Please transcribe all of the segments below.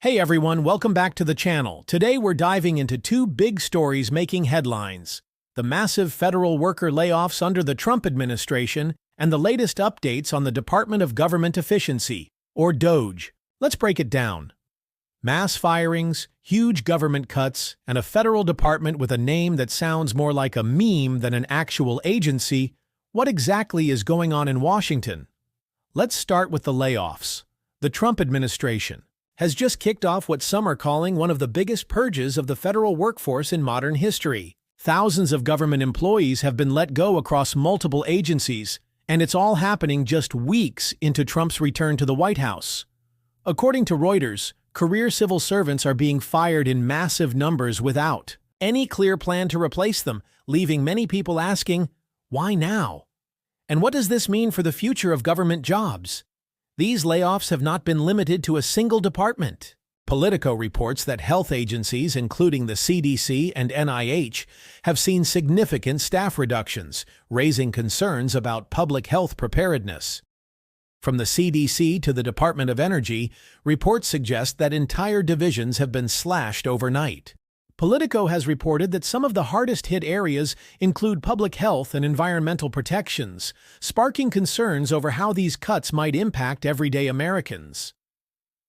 Hey everyone, welcome back to the channel. Today we're diving into two big stories making headlines: the massive federal worker layoffs under the Trump administration and the latest updates on the Department of Government Efficiency, or DOGE. Let's break it down. Mass firings, huge government cuts, and a federal department with a name that sounds more like a meme than an actual agency. What exactly is going on in Washington? Let's start with the layoffs. The Trump administration has just kicked off what some are calling one of the biggest purges of the federal workforce in modern history. Thousands of government employees have been let go across multiple agencies, and it's all happening just weeks into Trump's return to the White House. According to Reuters, career civil servants are being fired in massive numbers without any clear plan to replace them, leaving many people asking, why now? And what does this mean for the future of government jobs? These layoffs have not been limited to a single department. Politico reports that health agencies, including the CDC and NIH, have seen significant staff reductions, raising concerns about public health preparedness. From the CDC to the Department of Energy, reports suggest that entire divisions have been slashed overnight. Politico has reported that some of the hardest-hit areas include public health and environmental protections, sparking concerns over how these cuts might impact everyday Americans.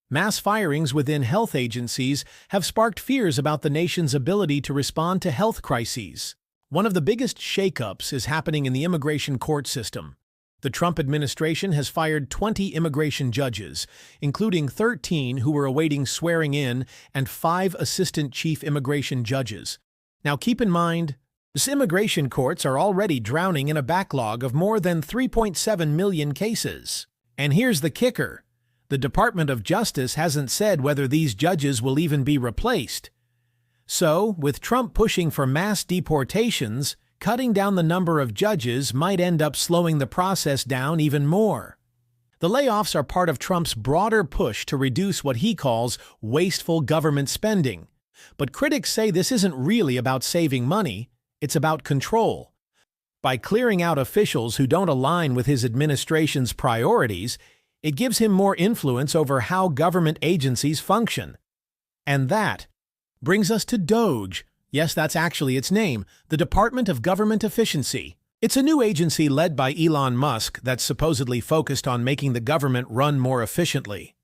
Mass firings within health agencies have sparked fears about the nation's ability to respond to health crises. One of the biggest shakeups is happening in the immigration court system. The Trump administration has fired 20 immigration judges, including 13 who were awaiting swearing in and 5 assistant chief immigration judges. Now keep in mind, these immigration courts are already drowning in a backlog of more than 3.7 million cases. And here's the kicker: the Department of Justice hasn't said whether these judges will even be replaced. So, with Trump pushing for mass deportations, cutting down the number of judges might end up slowing the process down even more. The layoffs are part of Trump's broader push to reduce what he calls wasteful government spending. But critics say this isn't really about saving money, it's about control. By clearing out officials who don't align with his administration's priorities, it gives him more influence over how government agencies function. And that brings us to DOGE. Yes, that's actually its name, the Department of Government Efficiency. It's a new agency led by Elon Musk that's supposedly focused on making the government run more efficiently.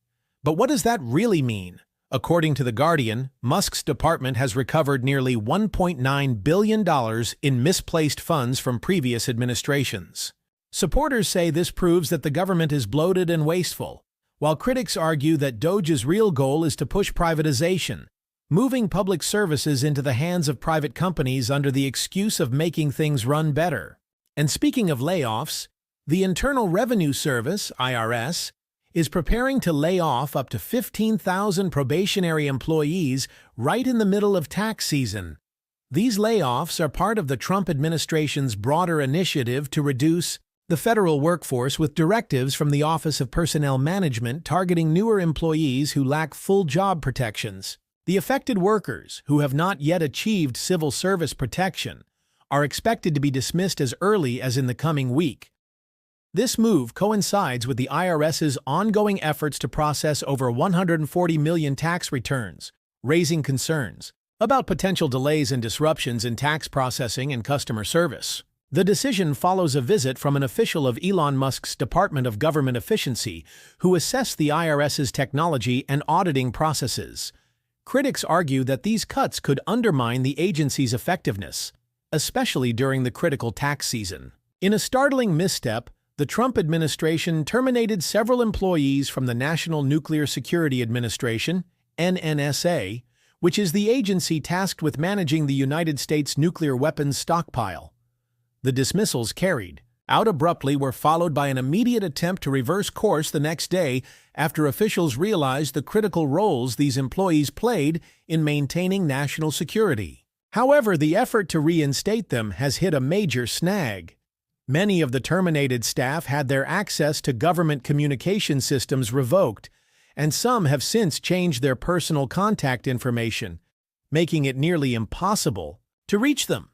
But what does that really mean? According to The Guardian, Musk's department has recovered nearly $1.9 billion in misplaced funds from previous administrations. Supporters say this proves that the government is bloated and wasteful, while critics argue that DOGE's real goal is to push privatization, moving public services into the hands of private companies under the excuse of making things run better. And speaking of layoffs, the Internal Revenue Service, IRS, is preparing to lay off up to 15,000 probationary employees right in the middle of tax season. These layoffs are part of the Trump administration's broader initiative to reduce the federal workforce, with directives from the Office of Personnel Management targeting newer employees who lack full job protections. The affected workers, who have not yet achieved civil service protection, are expected to be dismissed as early as in the coming week. This move coincides with the IRS's ongoing efforts to process over 140 million tax returns, raising concerns about potential delays and disruptions in tax processing and customer service. The decision follows a visit from an official of Elon Musk's Department of Government Efficiency who assessed the IRS's technology and auditing processes. Critics argue that these cuts could undermine the agency's effectiveness, especially during the critical tax season. In a startling misstep, the Trump administration terminated several employees from the National Nuclear Security Administration, NNSA, which is the agency tasked with managing the United States nuclear weapons stockpile. The dismissals carried out abruptly were followed by an immediate attempt to reverse course the next day after officials realized the critical roles these employees played in maintaining national security. However, the effort to reinstate them has hit a major snag. Many of the terminated staff had their access to government communication systems revoked, and some have since changed their personal contact information, making it nearly impossible to reach them.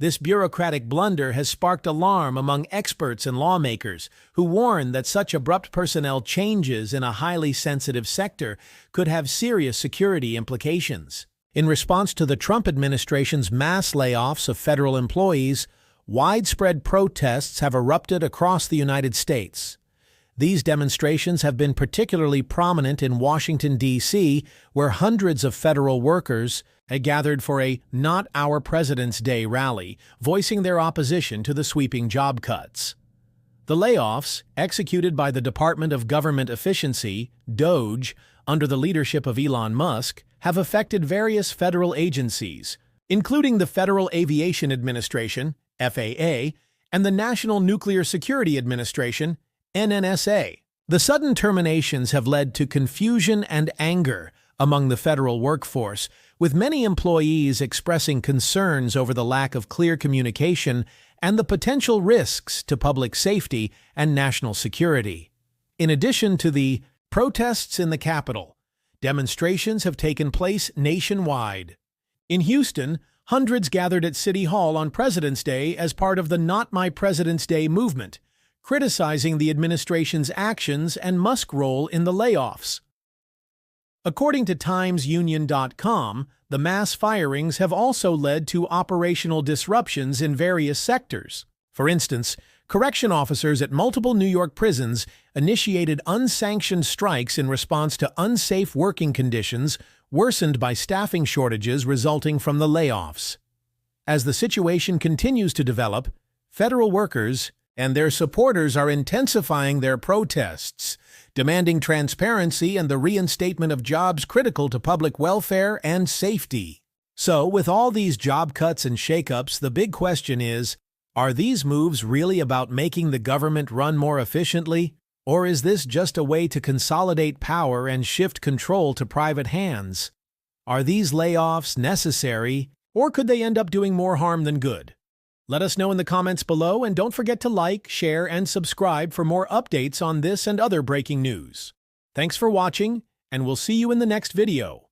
This bureaucratic blunder has sparked alarm among experts and lawmakers who warn that such abrupt personnel changes in a highly sensitive sector could have serious security implications. In response to the Trump administration's mass layoffs of federal employees, widespread protests have erupted across the United States. These demonstrations have been particularly prominent in Washington, D.C., where hundreds of federal workers had gathered for a Not Our President's Day rally, voicing their opposition to the sweeping job cuts. The layoffs, executed by the Department of Government Efficiency, DOGE, under the leadership of Elon Musk, have affected various federal agencies, including the Federal Aviation Administration, FAA, and the National Nuclear Security Administration, NNSA. The sudden terminations have led to confusion and anger among the federal workforce, with many employees expressing concerns over the lack of clear communication and the potential risks to public safety and national security. In addition to the protests in the Capitol, demonstrations have taken place nationwide. In Houston, hundreds gathered at City Hall on President's Day as part of the Not My President's Day movement, criticizing the administration's actions and Musk's role in the layoffs. According to TimesUnion.com, the mass firings have also led to operational disruptions in various sectors. For instance, correction officers at multiple New York prisons initiated unsanctioned strikes in response to unsafe working conditions worsened by staffing shortages resulting from the layoffs. As the situation continues to develop, federal workers and their supporters are intensifying their protests, demanding transparency and the reinstatement of jobs critical to public welfare and safety. So, with all these job cuts and shakeups, the big question is, are these moves really about making the government run more efficiently, or is this just a way to consolidate power and shift control to private hands? Are these layoffs necessary, or could they end up doing more harm than good? Let us know in the comments below, and don't forget to like, share, and subscribe for more updates on this and other breaking news. Thanks for watching, and we'll see you in the next video.